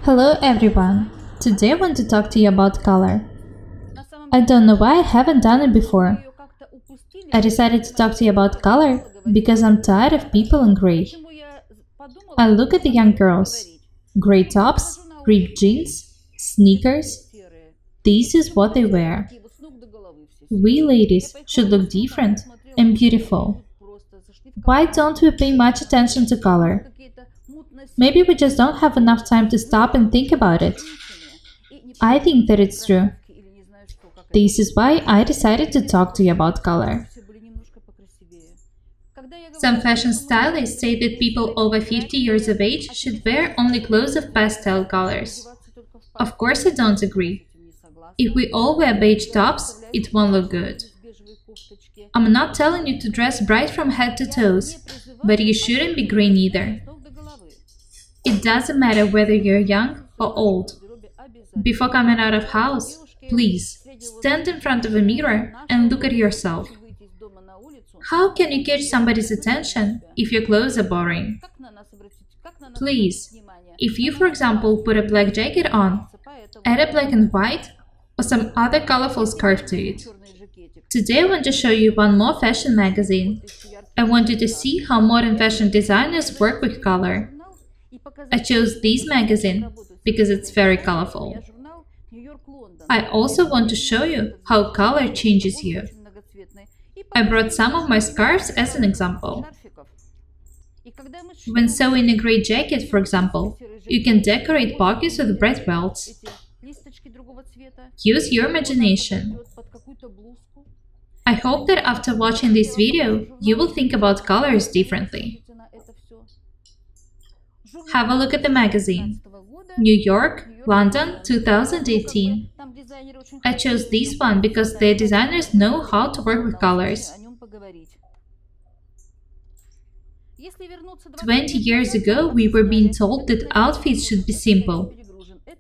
Hello everyone! Today I want to talk to you about color. I don't know why I haven't done it before. I decided to talk to you about color because I'm tired of people in gray. I look at the young girls. Gray tops, ripped jeans, sneakers. This is what they wear. We ladies should look different and beautiful. Why don't we pay much attention to color? Maybe we just don't have enough time to stop and think about it. I think that it's true. This is why I decided to talk to you about color. Some fashion stylists say that people over 50 years of age should wear only clothes of pastel colors. Of course I don't agree. If we all wear beige tops, it won't look good. I'm not telling you to dress bright from head to toes, but you shouldn't be green either. It doesn't matter whether you're young or old. Before coming out of house, please stand in front of a mirror and look at yourself. How can you catch somebody's attention if your clothes are boring? Please, if you, for example, put a black jacket on, add a black and white or some other colorful scarf to it. Today I want to show you one more fashion magazine. I want you to see how modern fashion designers work with color. I chose this magazine because it's very colorful. I also want to show you how color changes you. I brought some of my scarves as an example. When sewing a gray jacket, for example, you can decorate pockets with bright belts. Use your imagination. I hope that after watching this video, you will think about colors differently. Have a look at the magazine. New York, London, 2018. I chose this one because their designers know how to work with colors. 20 years ago, we were being told that outfits should be simple.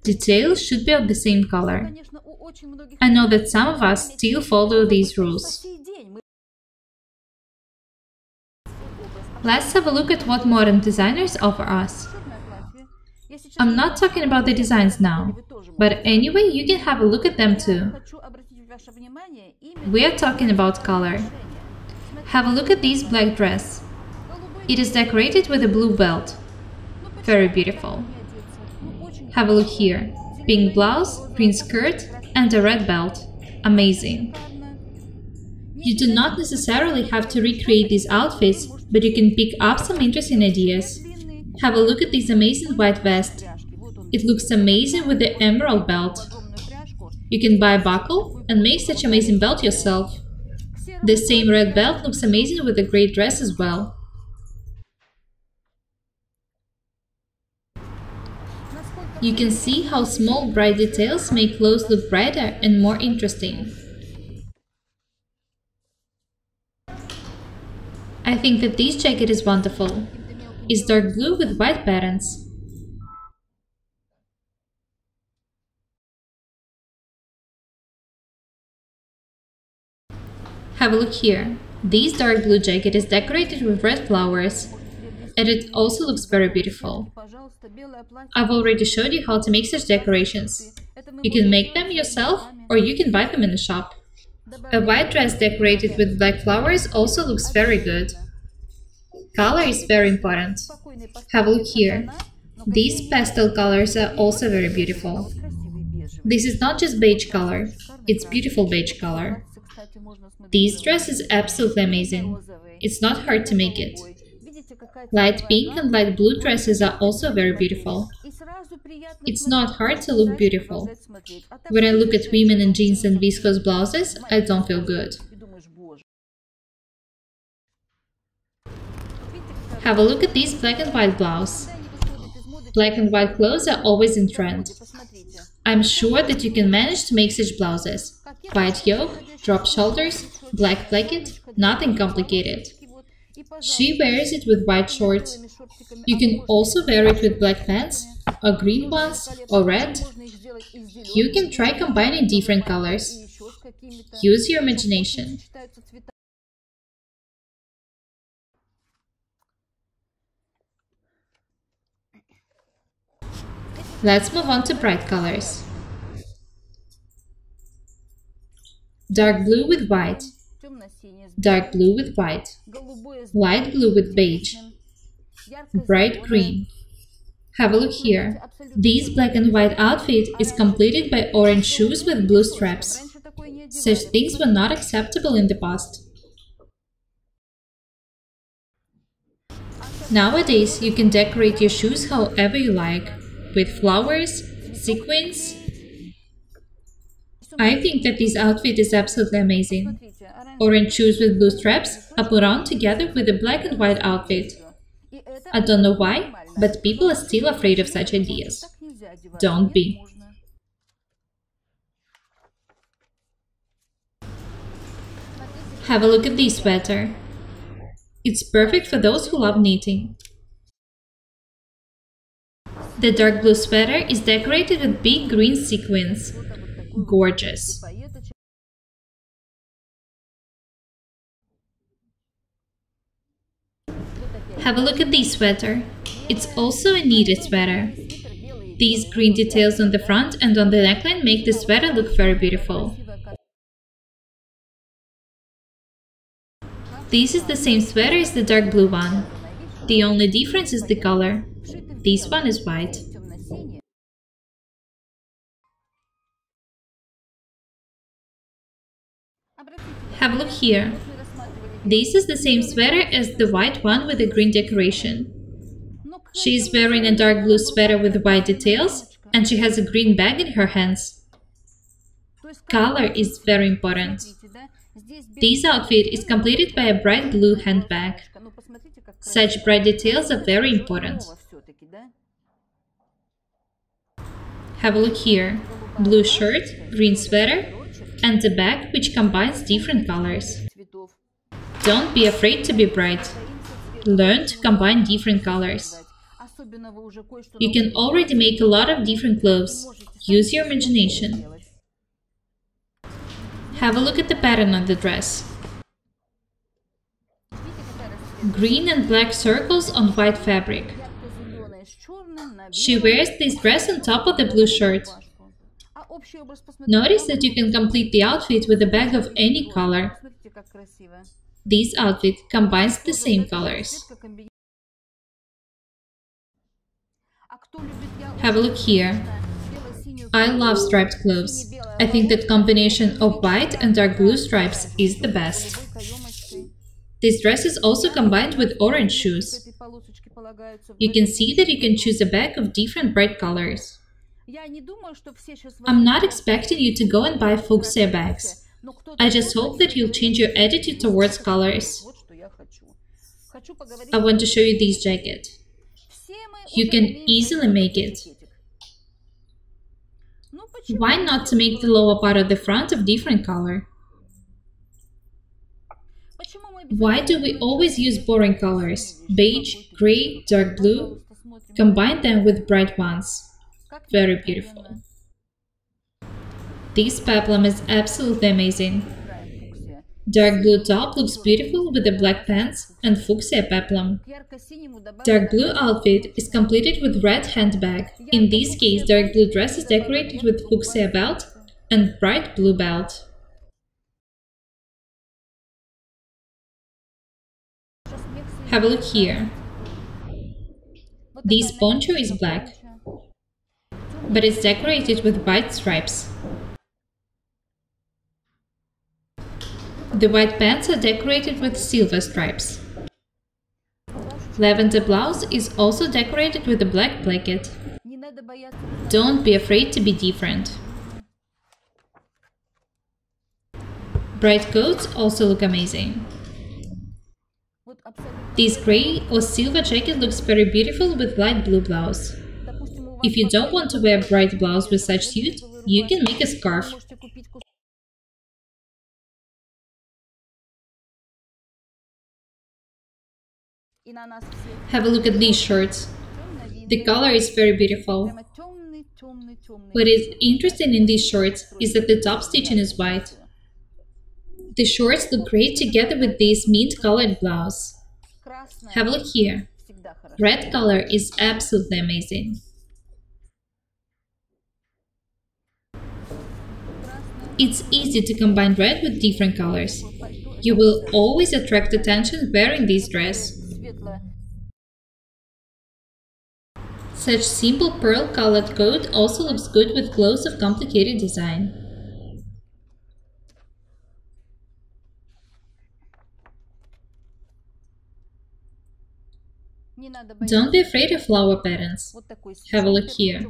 Details should be of the same color. I know that some of us still follow these rules. Let's have a look at what modern designers offer us. I'm not talking about the designs now, but anyway, you can have a look at them too. We are talking about color. Have a look at this black dress. It is decorated with a blue belt. Very beautiful. Have a look here. Pink blouse, green skirt, and a red belt. Amazing. You do not necessarily have to recreate these outfits, but you can pick up some interesting ideas. Have a look at this amazing white vest. It looks amazing with the emerald belt. You can buy a buckle and make such amazing belt yourself. The same red belt looks amazing with a gray dress as well. You can see how small bright details make clothes look brighter and more interesting. I think that this jacket is wonderful. It's dark blue with white patterns. Have a look here. This dark blue jacket is decorated with red flowers, and it also looks very beautiful. I've already showed you how to make such decorations. You can make them yourself, or you can buy them in a shop. A white dress decorated with black flowers also looks very good. Color is very important. Have a look here. These pastel colors are also very beautiful. This is not just beige color, it's beautiful beige color. This dress is absolutely amazing. It's not hard to make it. Light pink and light blue dresses are also very beautiful. It's not hard to look beautiful. When I look at women in jeans and viscose blouses, I don't feel good. Have a look at this black and white blouse. Black and white clothes are always in trend. I'm sure that you can manage to make such blouses. White yoke, drop shoulders, black placket, nothing complicated. She wears it with white shorts. You can also wear it with black pants, or green ones, or red. You can try combining different colors. Use your imagination. Let's move on to bright colors. Dark blue with white, dark blue with white, light blue with beige, bright green. Have a look here. This black and white outfit is completed by orange shoes with blue straps. Such things were not acceptable in the past. Nowadays, you can decorate your shoes however you like, with flowers, sequins. I think that this outfit is absolutely amazing. Orange shoes with blue straps are put on together with a black and white outfit. I don't know why, but people are still afraid of such ideas. Don't be. Have a look at this sweater. It's perfect for those who love knitting. The dark blue sweater is decorated with big green sequins. Gorgeous. Have a look at this sweater. It's also a knitted sweater. These green details on the front and on the neckline make the sweater look very beautiful. This is the same sweater as the dark blue one. The only difference is the color. This one is white. Have a look here. This is the same sweater as the white one with the green decoration. She is wearing a dark blue sweater with white details and she has a green bag in her hands. Color is very important. This outfit is completed by a bright blue handbag. Such bright details are very important. Have a look here. Blue shirt, green sweater, and a bag which combines different colors. Don't be afraid to be bright. Learn to combine different colors. You can already make a lot of different clothes. Use your imagination. Have a look at the pattern on the dress. Green and black circles on white fabric. She wears this dress on top of the blue shirt. Notice that you can complete the outfit with a bag of any color. This outfit combines the same colors. Have a look here. I love striped clothes. I think that combination of white and dark blue stripes is the best. This dress is also combined with orange shoes. You can see that you can choose a bag of different bright colors. I'm not expecting you to go and buy fuchsia bags. I just hope that you'll change your attitude towards colors. I want to show you this jacket. You can easily make it. Why not to make the lower part of the front of different color? Why do we always use boring colors? Beige, gray, dark blue? Combine them with bright ones. Very beautiful. This peplum is absolutely amazing. Dark blue top looks beautiful with the black pants and fuchsia peplum. Dark blue outfit is completed with red handbag. In this case, dark blue dress is decorated with fuchsia belt and bright blue belt. Have a look here. This poncho is black, but it's decorated with white stripes. The white pants are decorated with silver stripes. Lavender blouse is also decorated with a black blanket. Don't be afraid to be different. Bright coats also look amazing. This grey or silver jacket looks very beautiful with light blue blouse. If you don't want to wear bright blouse with such suit, you can make a scarf. Have a look at these shirts. The color is very beautiful. What is interesting in these shorts is that the top stitching is white. The shorts look great together with this mint-colored blouse. Have a look here. Red color is absolutely amazing. It's easy to combine red with different colors. You will always attract attention wearing this dress. Such simple pearl-colored coat also looks good with clothes of complicated design. Don't be afraid of flower patterns. Have a look here.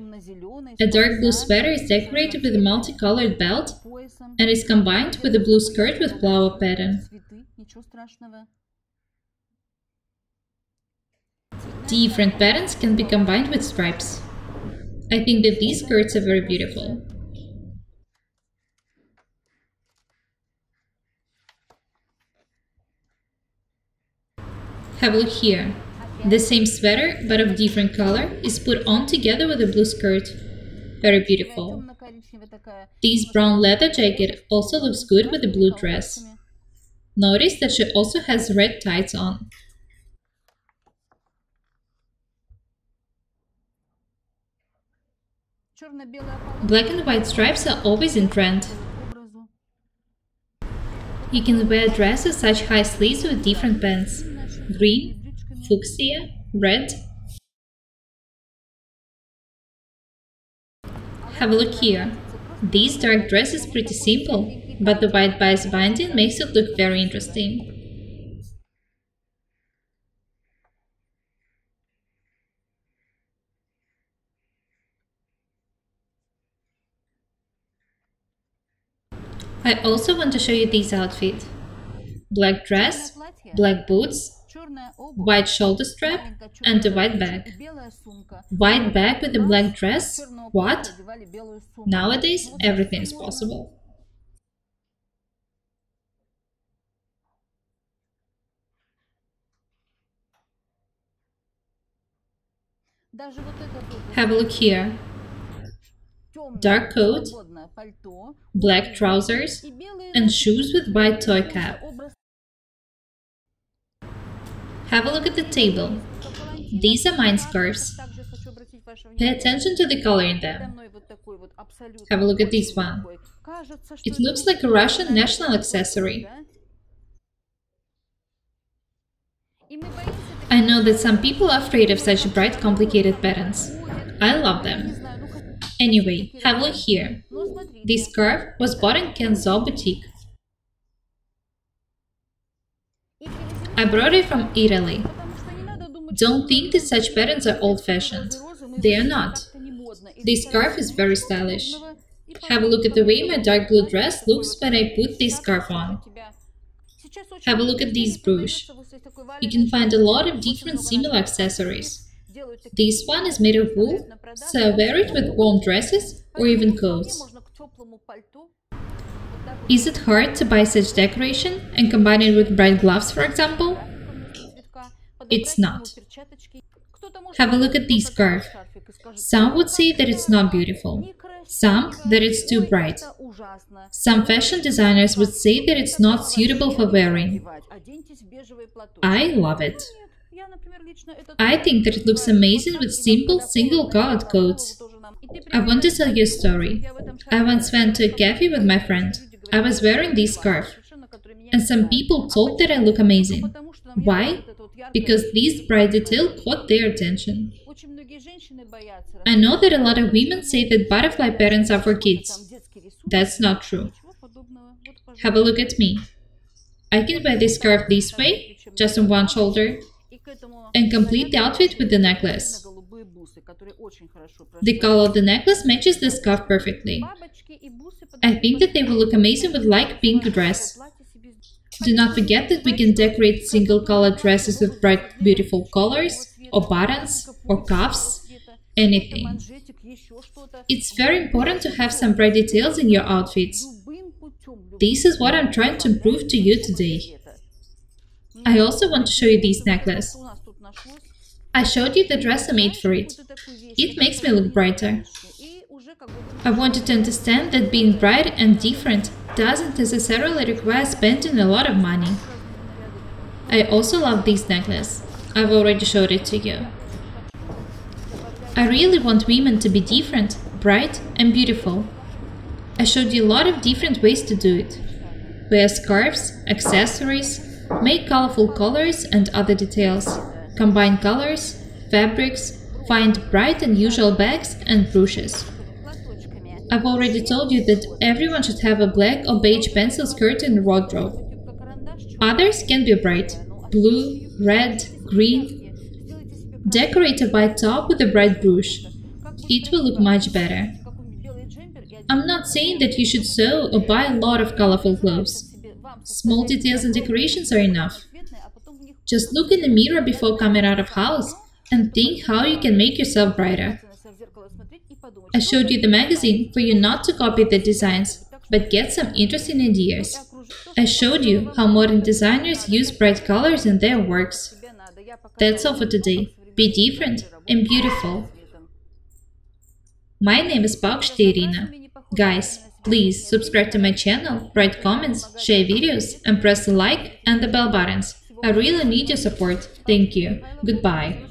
A dark blue sweater is decorated with a multicolored belt and is combined with a blue skirt with flower pattern. Different patterns can be combined with stripes. I think that these skirts are very beautiful. Have a look here. The same sweater, but of different color, is put on together with a blue skirt. Very beautiful. This brown leather jacket also looks good with the blue dress. Notice that she also has red tights on. Black and white stripes are always in trend. You can wear a dress with such high sleeves with different pants. Green, fuchsia, red. Have a look here. This dark dress is pretty simple, but the white bias binding makes it look very interesting. I also want to show you this outfit. Black dress, black boots, white shoulder strap and a white bag. White bag with a black dress? What? Nowadays, everything is possible. Have a look here. Dark coat, black trousers, and shoes with white toy cap. Have a look at the table. These are mine scarves. Pay attention to the color in them. Have a look at this one. It looks like a Russian national accessory. I know that some people are afraid of such bright, complicated patterns. I love them. Anyway, have a look here. This scarf was bought in Kenzo boutique. I brought it from Italy. Don't think that such patterns are old-fashioned. They are not. This scarf is very stylish. Have a look at the way my dark blue dress looks when I put this scarf on. Have a look at this brooch. You can find a lot of different similar accessories. This one is made of wool, so I wear it with warm dresses or even coats. Is it hard to buy such decoration and combine it with bright gloves, for example? It's not. Have a look at this scarf. Some would say that it's not beautiful. Some that it's too bright. Some fashion designers would say that it's not suitable for wearing. I love it. I think that it looks amazing with simple, single-colored coats. I want to tell you a story. I once went to a cafe with my friend. I was wearing this scarf. And some people told that I look amazing. Why? Because this bright detail caught their attention. I know that a lot of women say that butterfly patterns are for kids. That's not true. Have a look at me. I can wear this scarf this way, just on one shoulder, and complete the outfit with the necklace. The color of the necklace matches the scarf perfectly. I think that they will look amazing with light pink dress. Do not forget that we can decorate single-colored dresses with bright, beautiful colors, or buttons, or cuffs, anything. It's very important to have some bright details in your outfits. This is what I'm trying to prove to you today. I also want to show you this necklace. I showed you the dress I made for it. It makes me look brighter. I want you to understand that being bright and different doesn't necessarily require spending a lot of money. I also love this necklace. I've already showed it to you. I really want women to be different, bright and beautiful. I showed you a lot of different ways to do it. Wear scarves, accessories, make colorful colors and other details, combine colors, fabrics, find bright and usual bags and brooches. I've already told you that everyone should have a black or beige pencil skirt in the wardrobe. Others can be bright: blue, red, green. Decorate a white top with a bright brooch. It will look much better. I'm not saying that you should sew or buy a lot of colorful clothes. Small details and decorations are enough. Just look in the mirror before coming out of house and think how you can make yourself brighter. I showed you the magazine for you not to copy the designs, but get some interesting ideas. I showed you how modern designers use bright colors in their works. That's all for today. Be different and beautiful. My name is Paukšte Irina. Guys, please subscribe to my channel, write comments, share videos, and press the like and the bell buttons. I really need your support. Thank you. Goodbye.